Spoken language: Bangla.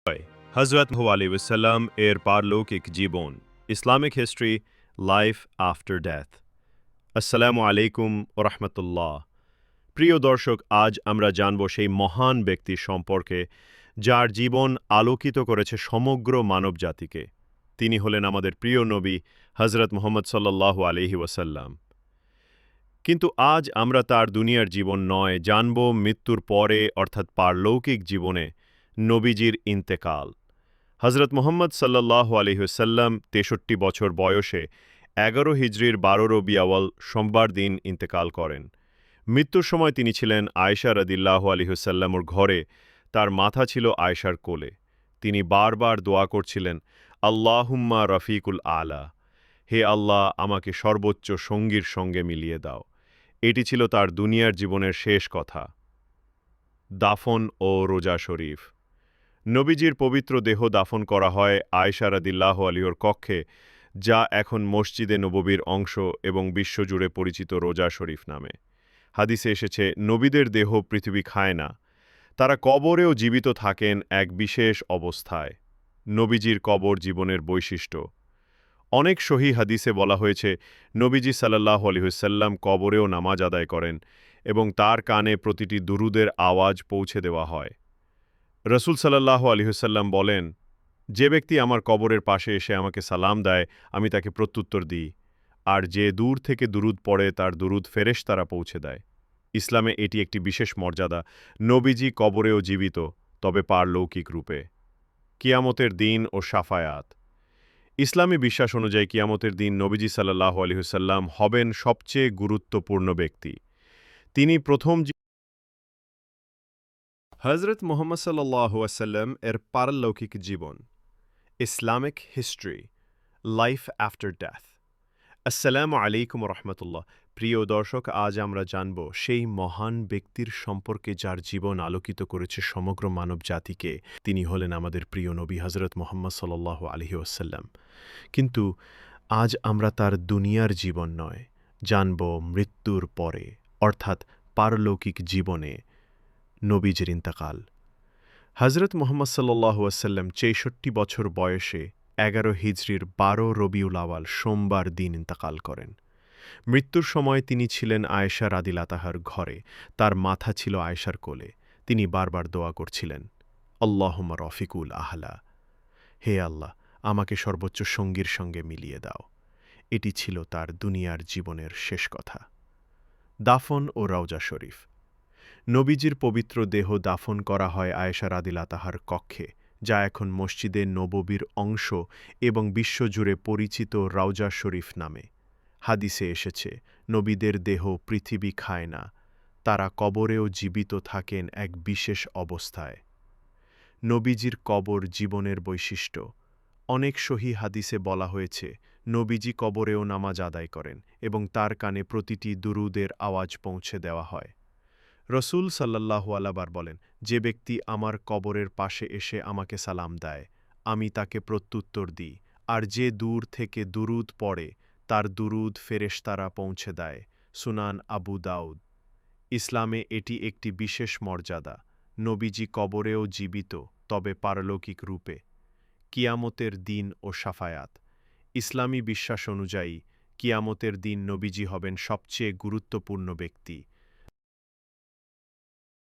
হযরত মুহাম্মদ আলাইহিস ওয়াসাল্লাম এর পারলৌকিক জীবন, Islamic history, life after death. আসসালামু আলাইকুম ওয়া রাহমাতুল্লাহ। প্রিয় দর্শক, আজ আমরা জানব সেই মহান ব্যক্তির সম্পর্কে যার জীবন আলোকিত করেছে সমগ্র মানবজাতিকে। তিনি হলেন আমাদের প্রিয় নবী হযরত মুহাম্মদ সাল্লাল্লাহু আলাইহি ওয়াসাল্লাম। কিন্তু আজ আমরা তার দুনিয়ার জীবন নয়, জানব মৃত্যুর পরে অর্থাৎ পারলৌকিক জীবনে নবীজির ইন্তেকাল। হযরত মুহাম্মদ সাল্লাল্লাহু আলাইহি ওয়াসাল্লাম ৬৩ বছর বয়সে ১১ হিজরির ১২ রবি আউয়াল সোমবার দিন ইন্তেকাল করেন। মৃত্যুর সময় তিনি ছিলেন আয়েশা রাদিয়াল্লাহু আলাইহি ওয়াসাল্লামের ঘরে, তার মাথা ছিল আয়েশার কোলে। তিনি বারবার দোয়া করছিলেন, আল্লাহুম্মা রফিকুল আলা, হে আল্লাহ, আমাকে সর্বোচ্চ সঙ্গীর সঙ্গে মিলিয়ে দাও। এটি ছিল তার দুনিয়ার জীবনের শেষ কথা। দাফন ও রোজা শরীফ। নবীজির পবিত্র দেহ দাফন করা হয় আয়েশা রাদিয়াল্লাহু আনহার কক্ষে, যা এখন মসজিদে নববীর অংশ এবং বিশ্বজুড়ে পরিচিত রোজা শরীফ নামে। হাদিসে এসেছে, নবীদের দেহ পৃথিবী খায় না, তারা কবরেও জীবিত থাকেন এক বিশেষ অবস্থায়। নবীজির কবর জীবনের বৈশিষ্ট্য। অনেক সহিহ হাদিসে বলা হয়েছে, নবীজি সাল্লাল্লাহু আলাইহি ওয়াসাল্লাম কবরেও নামাজ আদায় করেন এবং তার কানে প্রতিটি দুরুদের আওয়াজ পৌঁছে দেওয়া হয়। রাসূল সাল্লাল্লাহু আলাইহি ওয়াসাল্লাম বলেন, যে ব্যক্তি আমার কবরের পাশে এসে আমাকে সালাম দেয়, আমি তাকে প্রত্যুত্তর দিই, আর যে দূর থেকে দুরুদ পড়ে তার দুরুদ ফেরেশতারা পৌঁছে দেয়। ইসলামে এটি একটি বিশেষ মর্যাদা। নবীজি কবরেও জীবিত, তবে পারলৌকিক রূপে। কিয়ামতের দিন ও শাফায়াত। ইসলামী বিশ্বাস অনুযায়ী কিয়ামতের দিন নবীজি সাল্লাল্লাহু আলাইহি ওয়াসাল্লাম হবেন সবচেয়ে গুরুত্বপূর্ণ ব্যক্তি। তিনি প্রথম হযরত মুহাম্মদ সাল্লাল্লাহু আলাইহি ওয়াসাল্লাম এর পারলৌকিক জীবন, Islamic history, life after death. আসসালামু আলাইকুম ওয়া রাহমাতুল্লাহ। প্রিয় দর্শক, আজ আমরা জানব সেই মহান ব্যক্তির সম্পর্কে যার জীবন আলোকিত করেছে সমগ্র মানব জাতিকে। তিনি হলেন আমাদের প্রিয় নবী হযরত মুহাম্মদ সাল্লাল্লাহু আলাইহি ওয়াসাল্লাম। কিন্তু আজ আমরা তার দুনিয়ার জীবন নয়, জানব মৃত্যুর পরে অর্থাৎ পারলৌকিক জীবনে নবীজির ইন্তেকাল। হযরত মুহাম্মদ সাল্লাল্লাহু আলাইহি ওয়াসাল্লাম ৬৩ বছর বয়সে ১১ হিজরির ১২ রবিউল আউয়াল সোমবার দিন ইন্তেকাল করেন। মৃত্যুর সময় তিনি ছিলেন আয়েশা রাদিয়াল্লাহু আনহার ঘরে, তার মাথা ছিল আয়েশার কোলে। তিনি বারবার দোয়া করছিলেন, আল্লাহুম্মা রফিকুল আহলা, হে আল্লাহ, আমাকে সর্বোচ্চ সঙ্গীর সঙ্গে মিলিয়ে দাও। এটি ছিল তার দুনিয়ার জীবনের শেষ কথা। দাফন ও রওজা শরীফ। নবীজির পবিত্র দেহ দাফন করা হয় আয়েশা রাদিয়াল্লাহু আনহার কক্ষে, যা এখন মসজিদে নববীর অংশ এবং বিশ্বজুড়ে পরিচিত রওজা শরীফ নামে। হাদিসে এসেছে, নবীদের দেহ পৃথিবী খায় না, তারা কবরেও জীবিত থাকেন এক বিশেষ অবস্থায়। নবীজির কবর জীবনের বৈশিষ্ট্য। অনেক সহিহ হাদিসে বলা হয়েছে, নবীজি কবরেও নামাজ আদায় করেন এবং তার কানে প্রতিটি দুরুদের আওয়াজ পৌঁছে দেওয়া হয়। রসূল সাল্লাল্লাহু আলাইহি ওয়াসাল্লাম বলেন, যে ব্যক্তি আমার কবরের পাশে এসে আমাকে সালাম দেয়, আমি তাকে প্রত্যুত্তর দিই, আর যে দূর থেকে দুরুদ পড়ে তার দুরুদ ফেরেশতারা পৌঁছে দেয়। সুনান আবু দাউদ। ইসলামে এটি একটি বিশেষ মর্যাদা। নবীজি কবরেও জীবিত, তবে পারলৌকিক রূপে। কিয়ামতের দিন ও শাফায়াত। ইসলামী বিশ্বাস অনুযায়ী কিয়ামতের দিন নবীজি হবেন সবচেয়ে গুরুত্বপূর্ণ ব্যক্তি।